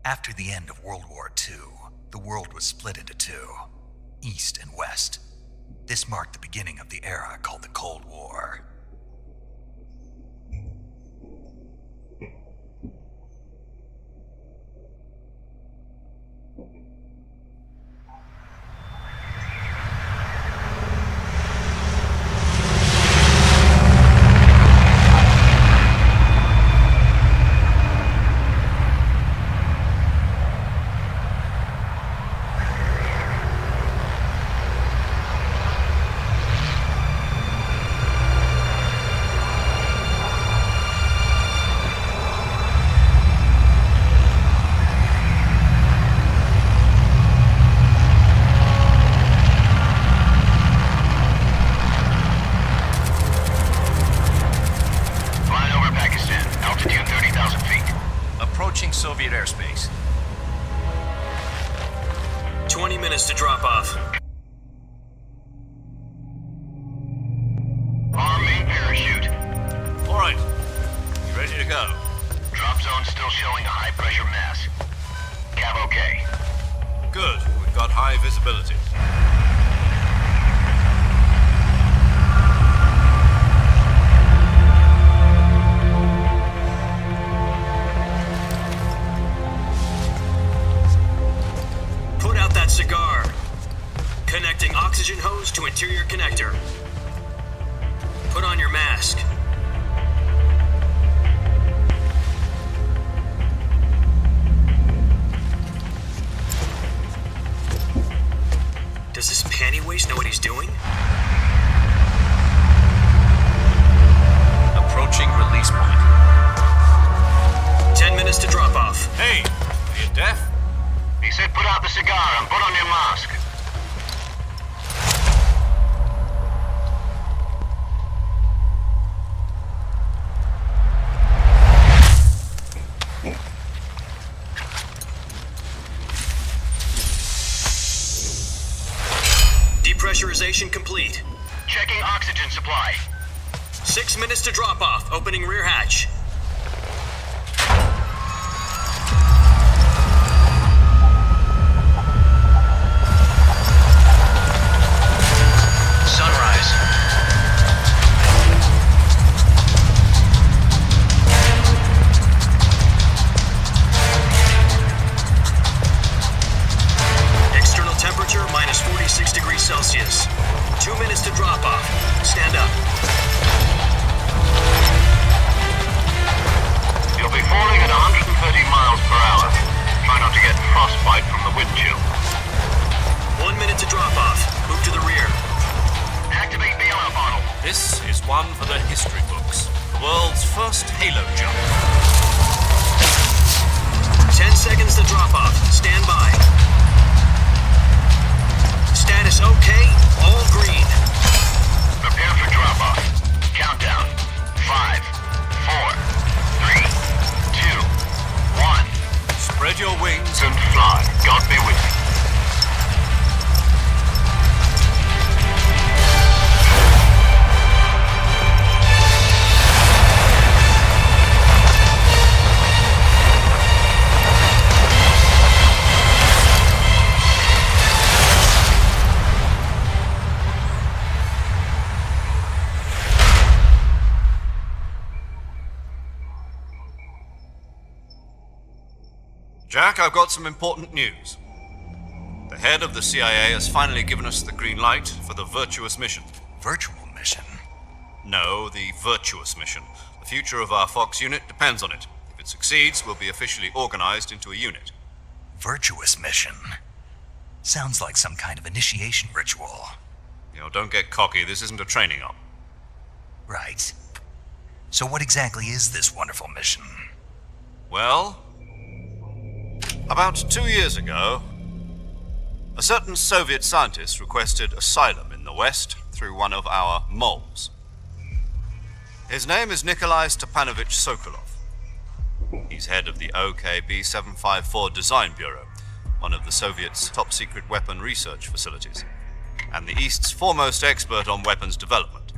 After the end of World War II, the world was split into two, East and West. This marked the beginning of the era called the Cold War. Soviet airspace. 20 minutes to drop off. On main parachute. All right. You ready to go? Drop zone still showing a high pressure mass. Cav okay. Good. We've got high visibility. Cigar. Connecting oxygen hose to interior connector. Put on your mask. Does this panty waste know what he's doing? Approaching release point. 10 minutes to drop off. Hey, are you deaf? He said put out the cigar and put on your mask. Depressurization complete. Checking oxygen supply. 6 minutes to drop off. Opening rear hatch. Celsius. 2 minutes to drop off. Stand up. You'll be falling at 130 miles per hour. Try not to get frostbite from the wind chill. 1 minute to drop off. Move to the rear. Activate the alarm bottle. This is one for the history books. The world's first halo jump. 10 seconds to drop off. Stand by. Status okay, all green. Prepare for drop-off. Countdown. 5, 4, 3, 2, 1. Spread your wings And fly. God be with you. Jack, I've got some important news. The head of the CIA has finally given us the green light for the virtuous mission. Virtual mission? No, the virtuous mission. The future of our Fox unit depends on it. If it succeeds, we'll be officially organized into a unit. Virtuous mission? Sounds like some kind of initiation ritual. Don't get cocky. This isn't a training op. Right. So what exactly is this wonderful mission? Well, about 2 years ago, a certain Soviet scientist requested asylum in the West through one of our moles. His name is Nikolai Stepanovich Sokolov. He's head of the OKB-754 Design Bureau, one of the Soviets' top-secret weapon research facilities, and the East's foremost expert on weapons development.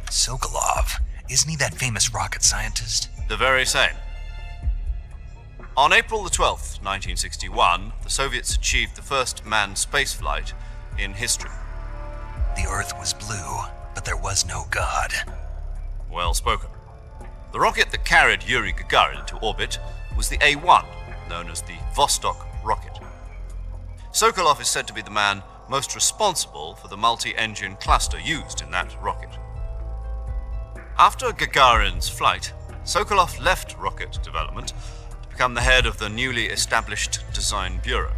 Sokolov? Isn't he that famous rocket scientist? The very same. On April the 12th, 1961, the Soviets achieved the first manned spaceflight in history. The Earth was blue, but there was no God. Well spoken. The rocket that carried Yuri Gagarin into orbit was the A-1, known as the Vostok rocket. Sokolov is said to be the man most responsible for the multi-engine cluster used in that rocket. After Gagarin's flight, Sokolov left rocket development to become the head of the newly established Design Bureau.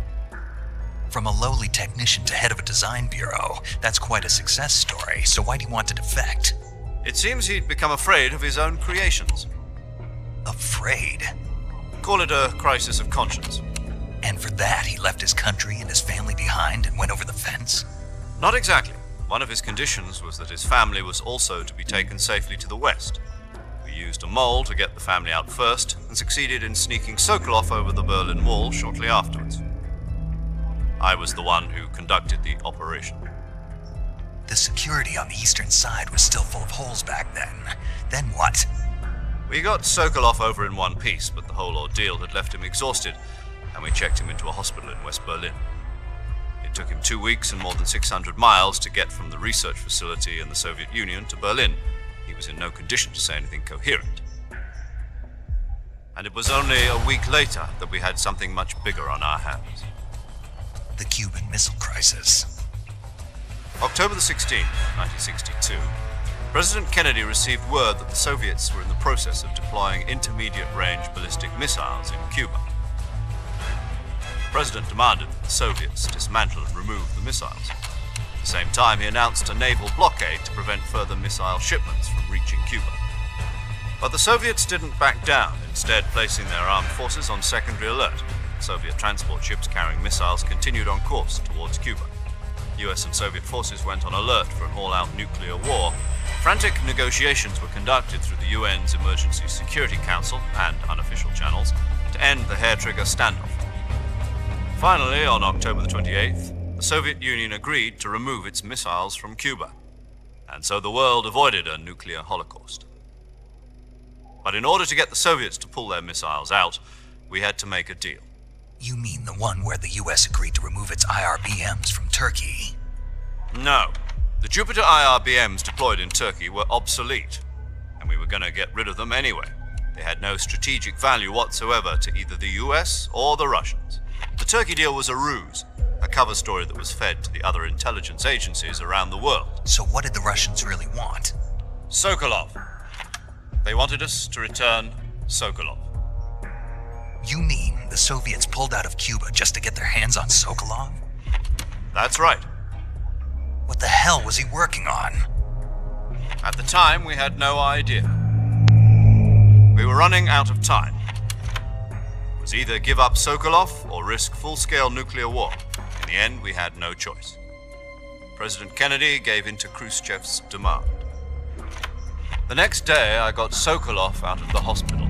From a lowly technician to head of a design bureau, that's quite a success story, so why do you want to defect? It seems he'd become afraid of his own creations. Afraid? Call it a crisis of conscience. And for that, he left his country and his family behind and went over the fence? Not exactly. One of his conditions was that his family was also to be taken safely to the west. We used a mole to get the family out first and succeeded in sneaking Sokolov over the Berlin Wall shortly afterwards. I was the one who conducted the operation. The security on the eastern side was still full of holes back then. Then what? We got Sokolov over in one piece, but the whole ordeal had left him exhausted, and we checked him into a hospital in West Berlin. It took him 2 weeks and more than 600 miles to get from the research facility in the Soviet Union to Berlin. He was in no condition to say anything coherent. And it was only a week later that we had something much bigger on our hands. The Cuban Missile Crisis. October the 16th, 1962, President Kennedy received word that the Soviets were in the process of deploying intermediate-range ballistic missiles in Cuba. The President demanded that the Soviets dismantle and remove the missiles. At the same time, he announced a naval blockade to prevent further missile shipments from reaching Cuba. But the Soviets didn't back down, instead placing their armed forces on secondary alert. Soviet transport ships carrying missiles continued on course towards Cuba. US and Soviet forces went on alert for an all-out nuclear war. Frantic negotiations were conducted through the UN's Emergency Security Council and unofficial channels to end the hair-trigger standoff. Finally, on October the 28th, the Soviet Union agreed to remove its missiles from Cuba, and so the world avoided a nuclear holocaust. But in order to get the Soviets to pull their missiles out, we had to make a deal. You mean the one where the US agreed to remove its IRBMs from Turkey? No. The Jupiter IRBMs deployed in Turkey were obsolete, and we were going to get rid of them anyway. They had no strategic value whatsoever to either the US or the Russians. The Turkey deal was a ruse, a cover story that was fed to the other intelligence agencies around the world. So what did the Russians really want? Sokolov. They wanted us to return Sokolov. You mean the Soviets pulled out of Cuba just to get their hands on Sokolov? That's right. What the hell was he working on? At the time, we had no idea. We were running out of time. It was either give up Sokolov or risk full-scale nuclear war. In the end, we had no choice. President Kennedy gave in to Khrushchev's demand. The next day, I got Sokolov out of the hospital,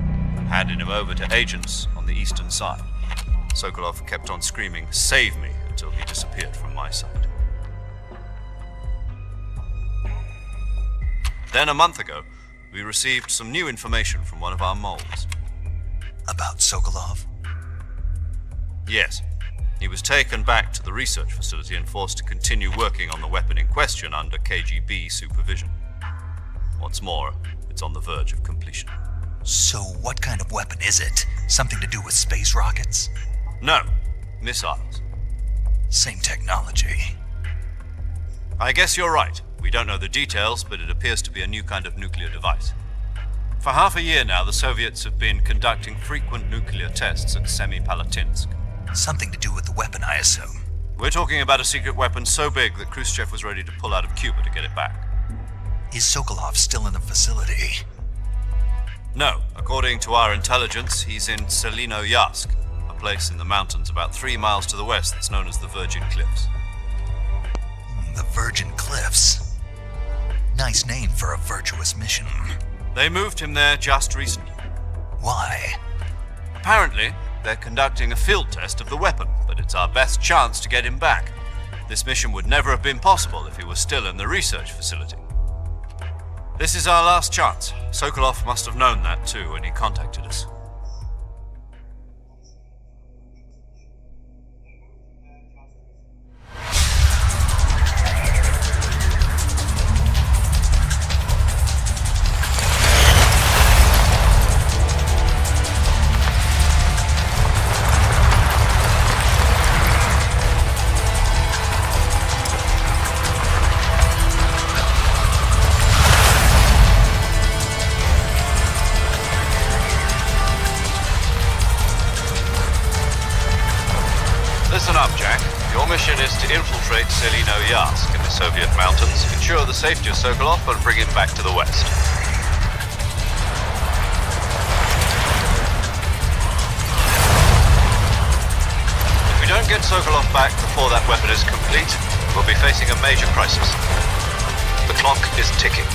handed him over to agents on the eastern side. Sokolov kept on screaming, "Save me," until he disappeared from my sight. Then a month ago, we received some new information from one of our moles. About Sokolov? Yes. He was taken back to the research facility and forced to continue working on the weapon in question under KGB supervision. What's more, it's on the verge of completion. So what kind of weapon is it? Something to do with space rockets? No, missiles. Same technology. I guess you're right. We don't know the details, but it appears to be a new kind of nuclear device. For half a year now, the Soviets have been conducting frequent nuclear tests at Semipalatinsk. Something to do with the weapon, I assume. We're talking about a secret weapon so big that Khrushchev was ready to pull out of Cuba to get it back. Is Sokolov still in the facility? No. According to our intelligence, he's in Selinoyarsk, a place in the mountains about 3 miles to the west that's known as the Virgin Cliffs. The Virgin Cliffs. Nice name for a virtuous mission. They moved him there just recently. Why? Apparently, they're conducting a field test of the weapon, but it's our best chance to get him back. This mission would never have been possible if he was still in the research facility. This is our last chance. Sokolov must have known that too when he contacted us. Listen up, Jack. Your mission is to infiltrate Selino Yask in the Soviet mountains, ensure the safety of Sokolov, and bring him back to the west. If we don't get Sokolov back before that weapon is complete, we'll be facing a major crisis. The clock is ticking.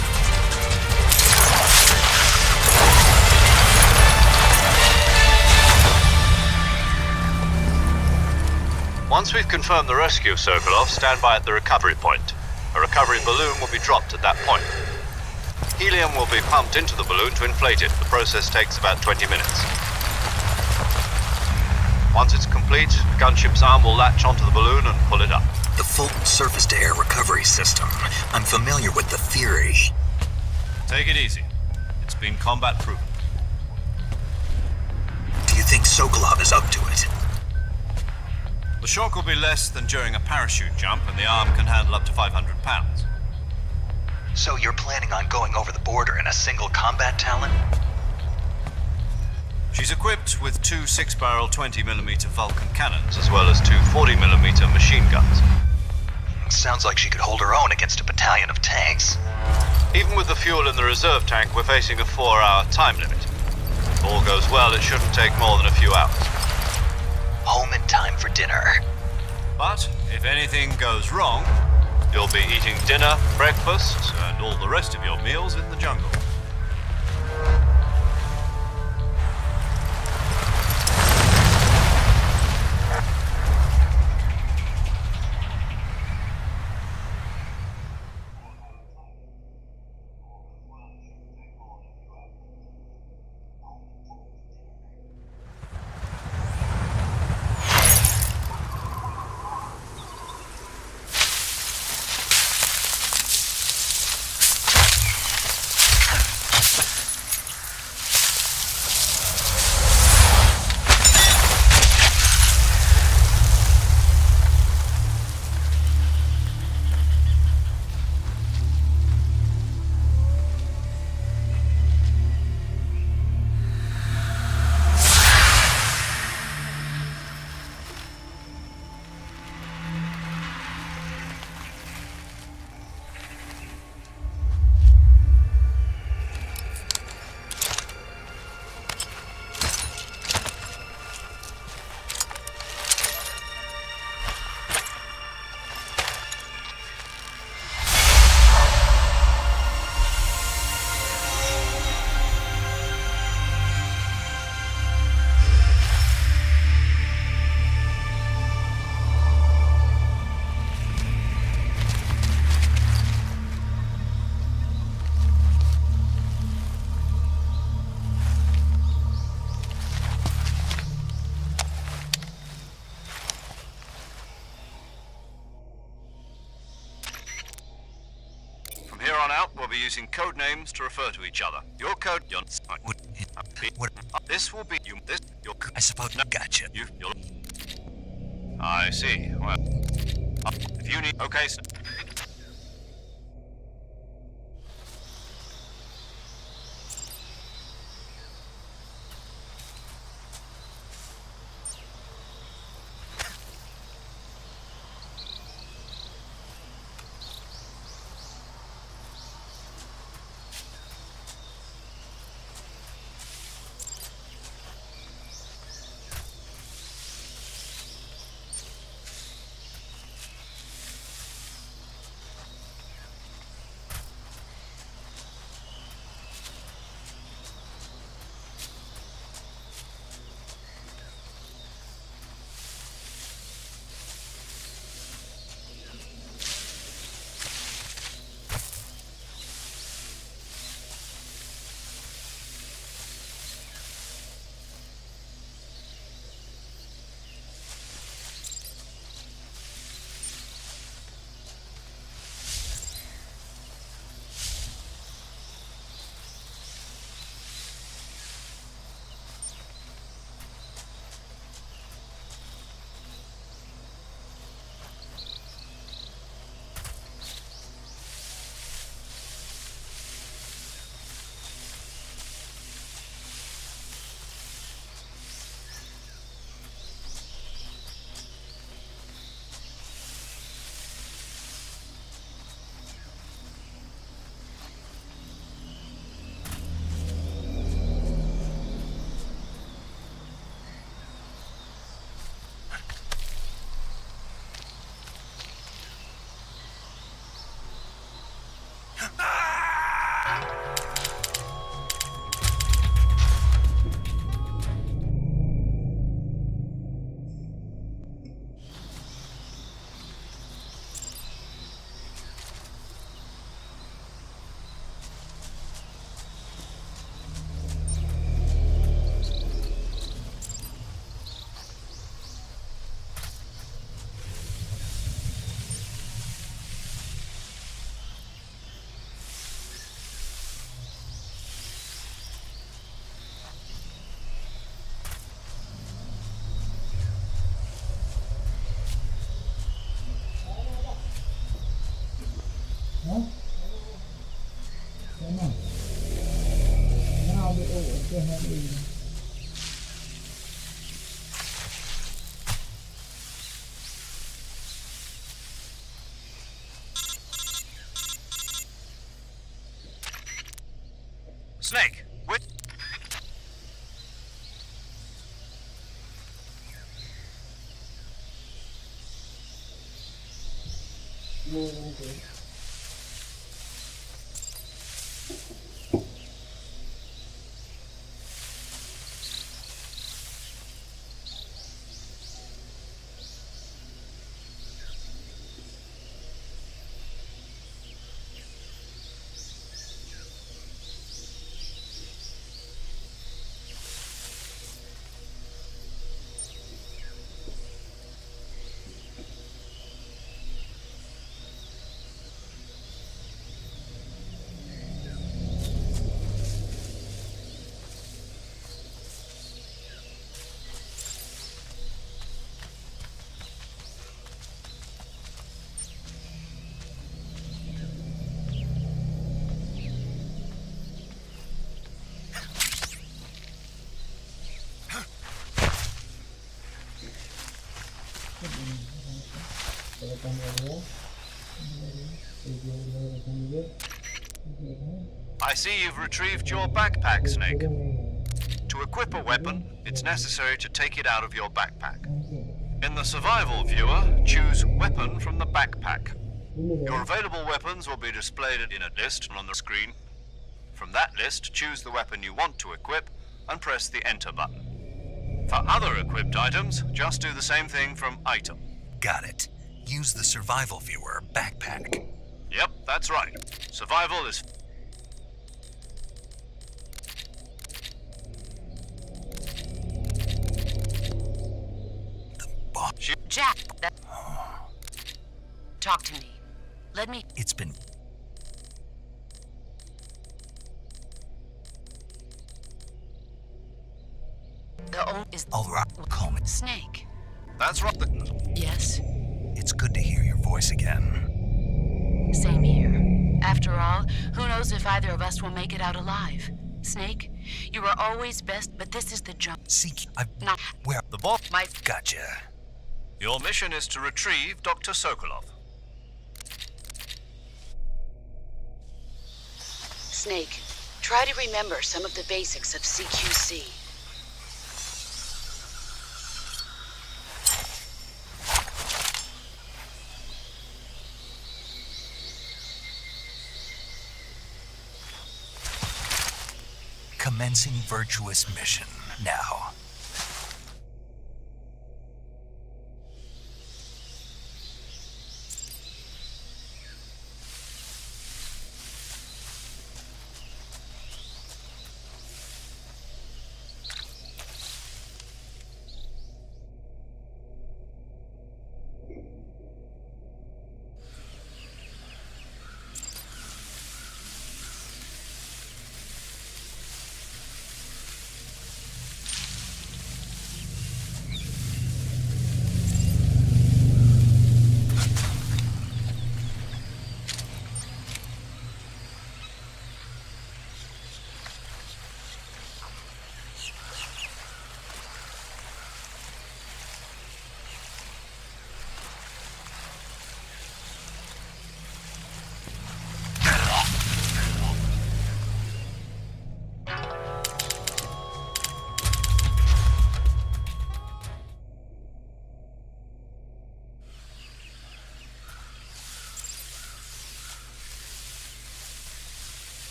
Once we've confirmed the rescue of Sokolov, stand by at the recovery point. A recovery balloon will be dropped at that point. Helium will be pumped into the balloon to inflate it. The process takes about 20 minutes. Once it's complete, the gunship's arm will latch onto the balloon and pull it up. The full surface-to-air recovery system. I'm familiar with the theory. Take it easy. It's been combat-proven. Do you think Sokolov is up to it? The shock will be less than during a parachute jump, and the arm can handle up to 500 pounds. So you're planning on going over the border in a single combat Talon? She's equipped with two 6-barrel 20mm Vulcan cannons, as well as two 40mm machine guns. Sounds like she could hold her own against a battalion of tanks. Even with the fuel in the reserve tank, we're facing a 4-hour time limit. If all goes well, it shouldn't take more than a few hours. Home in time for dinner. But if anything goes wrong, you'll be eating dinner, breakfast, and all the rest of your meals in the jungle. We'll be using code names to refer to each other. Your code, this will be you. This, your. I suppose. Gotcha. You'll. I see. Well, if you need, okay. So. I see you've retrieved your backpack, Snake. To equip a weapon, it's necessary to take it out of your backpack. In the survival viewer, choose Weapon from the backpack. Your available weapons will be displayed in a list on the screen. From that list, choose the weapon you want to equip and press the Enter button. For other equipped items, just do the same thing from Item. Got it. Use the survival viewer backpack. Yep, that's right. Survival is... Jack, talk to me. Let me... It's been... The only is... All right, call me. Snake. That's right. Yes? It's good to hear your voice again. Same here. After all, who knows if either of us will make it out alive? Snake, you were always best, but this is the jump. Seek, I've... Not... Where? The boss... My... Gotcha. Your mission is to retrieve Dr. Sokolov. Snake, try to remember some of the basics of CQC. Commencing virtuous mission now.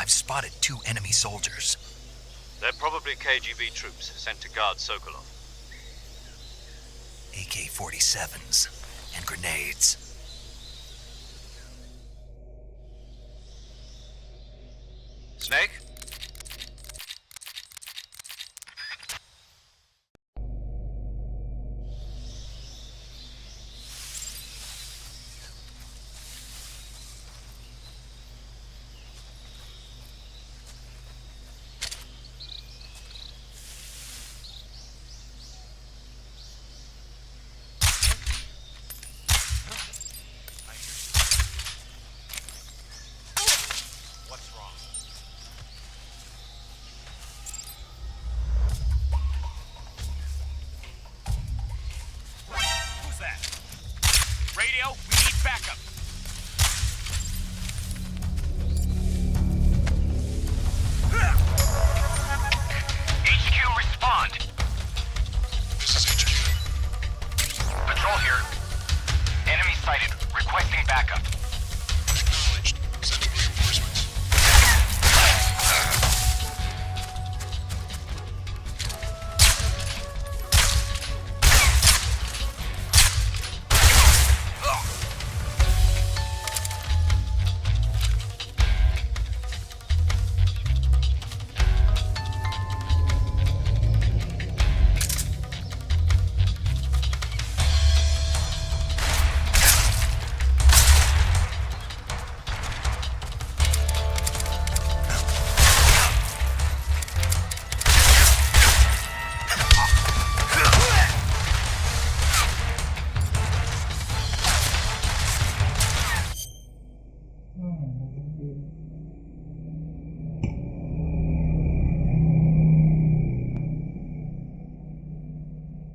I've spotted 2 enemy soldiers. They're probably KGB troops sent to guard Sokolov. AK-47s and grenades. Snake?